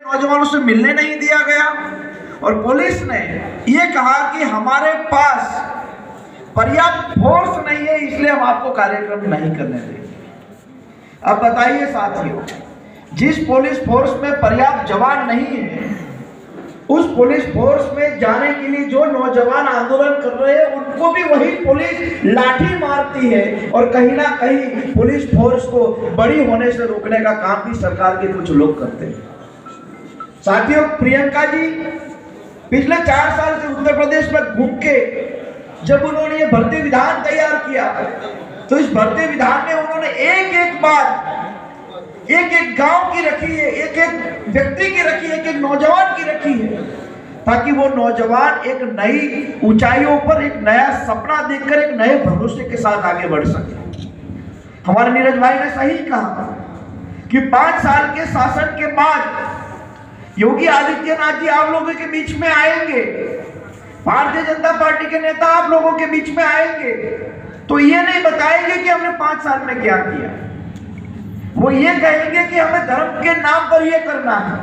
नौजवानों से मिलने नहीं दिया गया और पुलिस ने ये कहा कि हमारे पास पर्याप्त फोर्स नहीं है, इसलिए हम आपको कार्यक्रम नहीं करने देंगे। अब बताइए साथियों, जिस पुलिस फोर्स में पर्याप्त जवान नहीं है, उस पुलिस फोर्स में जाने के लिए जो नौजवान आंदोलन कर रहे हैं उनको भी वही पुलिस लाठी मारती है और कहीं ना कहीं पुलिस फोर्स को बड़ी होने से रोकने का काम भी सरकार के कुछ लोग करते हैं। साथियों, प्रियंका जी पिछले 4 साल से उत्तर प्रदेश में घूम के जब उन्होंने ये भर्ती विधान तैयार किया तो इस भर्ती विधान में उन्होंने एक एक बात एक एक गांव की रखी है, एक एक व्यक्ति की रखी है, एक एक नौजवान की रखी है, ताकि वो नौजवान एक नई ऊंचाइयों पर एक नया सपना देखकर एक नए भरोसे के साथ आगे बढ़ सके। हमारे नीरज भाई ने सही कहा कि 5 साल के शासन के बाद योगी आदित्यनाथ जी आप लोगों के बीच में आएंगे, भारतीय जनता पार्टी के नेता आप लोगों के बीच में आएंगे तो ये नहीं बताएंगे कि हमने 5 साल में क्या किया। वो ये कहेंगे कि हमें धर्म के नाम पर ये करना है,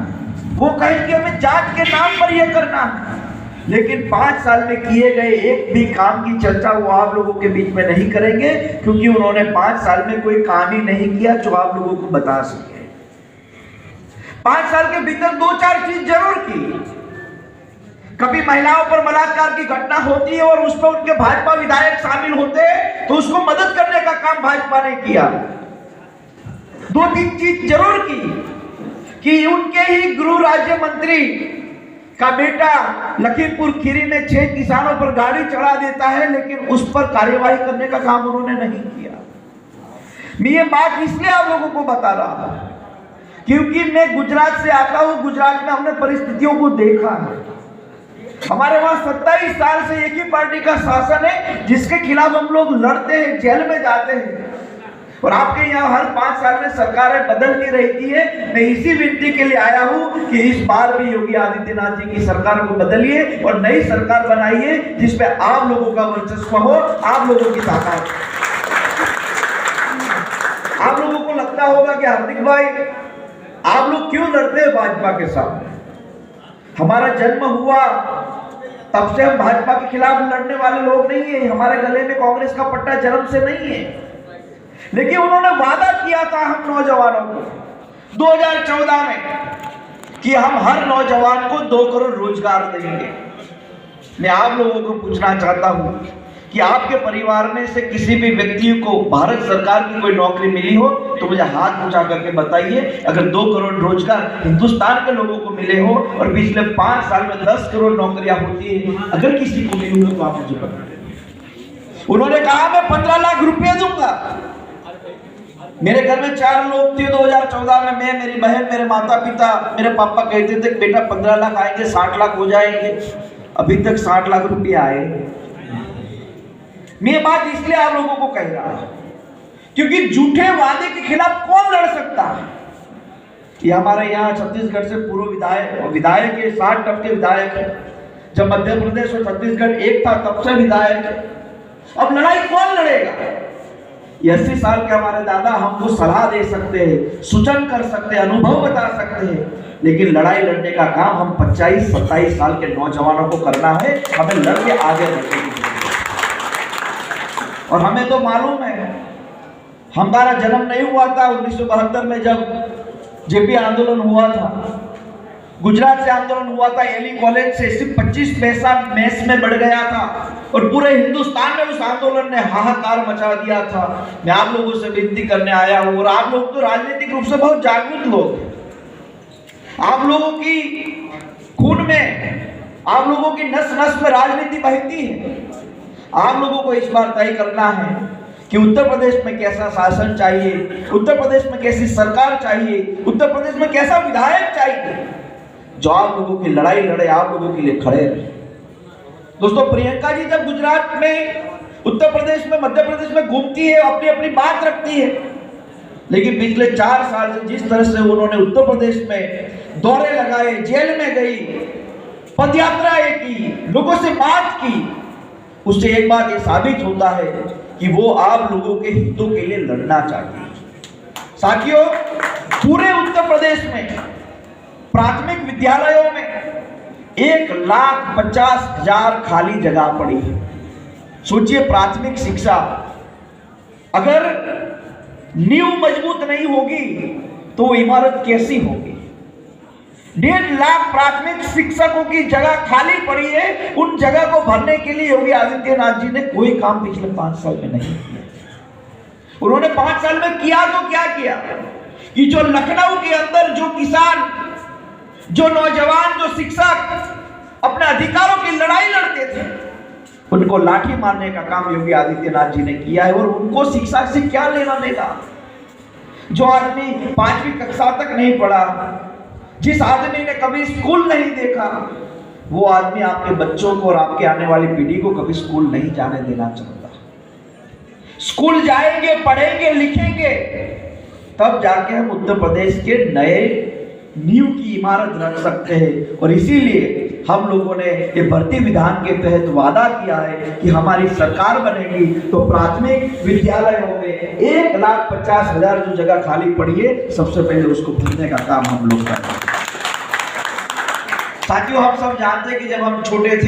वो कहेंगे हमें जात के नाम पर ये करना है, लेकिन 5 साल में किए गए एक भी काम की चर्चा वो आप लोगों के बीच में नहीं करेंगे, क्योंकि उन्होंने 5 साल में कोई काम ही नहीं किया जो आप लोगों को बता सके। 5 साल के भीतर 2-4 चीज जरूर की। कभी महिलाओं पर बलात्कार की घटना होती है और उस पर उनके भाजपा विधायक शामिल होते हैं तो उसको मदद करने का काम भाजपा ने किया। 2-3 चीज जरूर की कि उनके ही गृह राज्य मंत्री का बेटा लखीमपुर खीरी में 6 किसानों पर गाड़ी चढ़ा देता है, लेकिन उस पर कार्यवाही करने का काम उन्होंने नहीं किया। मैं ये बात इसलिए आप लोगों को बता रहा हूं क्योंकि मैं गुजरात से आता हूं। गुजरात में हमने परिस्थितियों को देखा है। हमारे वहां 27 साल से एक ही पार्टी का शासन है जिसके खिलाफ हम लोग लड़ते हैं, जेल में जाते हैं, और आपके यहाँ हर 5 साल में सरकारें बदलती रहती है। मैं इसी विनती के लिए आया हूं कि इस बार भी योगी आदित्यनाथ जी की सरकार को बदलिए और नई सरकार बनाइए जिसमें आप लोगों का वर्चस्व हो, आप लोगों की ताकत। आप लोगों को लगता होगा कि हार्दिक भाई आप लोग क्यों लड़ते हैं भाजपा के साथ? हमारा जन्म हुआ तब से हम भाजपा के खिलाफ लड़ने वाले लोग नहीं है। हमारे गले में कांग्रेस का पट्टा जन्म से नहीं है, लेकिन उन्होंने वादा किया था हम नौजवानों को 2014 में कि हम हर नौजवान को 2 करोड़ रोजगार देंगे। मैं आप लोगों को पूछना चाहता हूं कि आपके परिवार में से किसी भी व्यक्ति को भारत सरकार की कोई नौकरी मिली हो तो मुझे हाथ ऊंचा करके बताइए। अगर 2 करोड़ रोजगार हिंदुस्तान के लोगों को मिले हो और पिछले 5 साल में 10 करोड़ नौकरियां होती है, अगर किसी को मिली हो तो आप मुझे बताइए। उन्होंने कहा मैं 15 लाख रुपए दूंगा। मेरे घर में 4 लोग थे 2014 में, मैं, मेरी बहन, मेरे माता पिता, मेरे पापा कहते थे बेटा 15 लाख आएंगे, 60 लाख हो जाएंगे। अभी तक 60 लाख रुपए आए। मैं ये बात इसलिए आप लोगों को कह रहा हूं क्योंकि झूठे वादे के खिलाफ कौन लड़ सकता है? ये हमारे यहाँ छत्तीसगढ़ से पूर्व विधायक है, 60% विधायक है। जब मध्य प्रदेश और छत्तीसगढ़ एक था तब से विधायक है। अब लड़ाई कौन लड़ेगा? 80 साल के हमारे दादा हमको सलाह दे सकते हैं, सूचन कर सकते हैं, अनुभव बता सकते हैं, लेकिन लड़ाई लड़ने का काम हम 25-27 साल के नौजवानों को करना है। हमें लड़के आगे बढ़ने की, और हमें तो मालूम है हमारा जन्म नहीं हुआ था 1972 में जब जेपी आंदोलन हुआ था, गुजरात से आंदोलन हुआ था, एली कॉलेज से सिर्फ 25 पैसा मेस में बढ़ गया था और पूरे हिंदुस्तान में उस आंदोलन ने हाहाकार मचा दिया था। मैं आप लोगों से विनती करने आया हूं, और आप लोग तो राजनीतिक रूप से बहुत जागरूक लोग हैं। आप लोगों की खून में, आप लोगों की नस नस में राजनीति बहती है। आप लोगों को इस बार तय करना है कि उत्तर प्रदेश में कैसा शासन चाहिए, उत्तर प्रदेश में कैसी सरकार चाहिए, उत्तर प्रदेश में कैसा विधायक चाहिए जो आप लोगों की लड़ाई लड़े, आप लोगों के लिए खड़े रहे। दोस्तों, प्रियंका जी जब गुजरात में, उत्तर प्रदेश में, मध्य प्रदेश में घूमती है, अपनी अपनी बात रखती है, लेकिन पिछले 4 साल से जिस तरह से उन्होंने उत्तर प्रदेश में दौरे लगाए, जेल में गई, पदयात्राएं की, लोगों से बात की, उससे एक बात ये साबित होता है कि वो आप लोगों के हितों के लिए लड़ना चाहिए। साथियों, पूरे उत्तर प्रदेश में प्राथमिक विद्यालयों में 1,50,000 खाली जगह पड़ी है। सोचिए, प्राथमिक शिक्षा अगर नींव मजबूत नहीं होगी तो वो इमारत कैसी होगी। 1.5 लाख प्राथमिक शिक्षकों की जगह खाली पड़ी है। उन जगह को भरने के लिए योगी आदित्यनाथ जी ने कोई काम पिछले 5 साल में नहीं किया। उन्होंने 5 साल में किया तो क्या किया कि जो लखनऊ के अंदर जो किसान, जो नौजवान, जो शिक्षक अपने अधिकारों की लड़ाई लड़ते थे, उनको लाठी मारने का काम योगी आदित्यनाथ जी ने किया है। और उनको शिक्षा से क्या लेना देना। जो आदमी 5वीं कक्षा तक नहीं पढ़ा, जिस आदमी ने कभी स्कूल नहीं देखा, वो आदमी आपके बच्चों को और आपके आने वाली पीढ़ी को कभी स्कूल नहीं जाने देना चाहता। स्कूल जाएंगे, पढ़ेंगे, लिखेंगे, तब जाके हम उत्तर प्रदेश के नए नींव की इमारत रख सकते हैं। और इसीलिए हम लोगों ने ये भर्ती विधान के तहत वादा किया है कि हमारी सरकार बनेगी तो प्राथमिक विद्यालयों में 1,50,000 जो जगह खाली पड़ी है, सबसे पहले उसको भरने का काम हम लोग करेंगे। साथियों, हम सब जानते हैं कि जब हम छोटे थे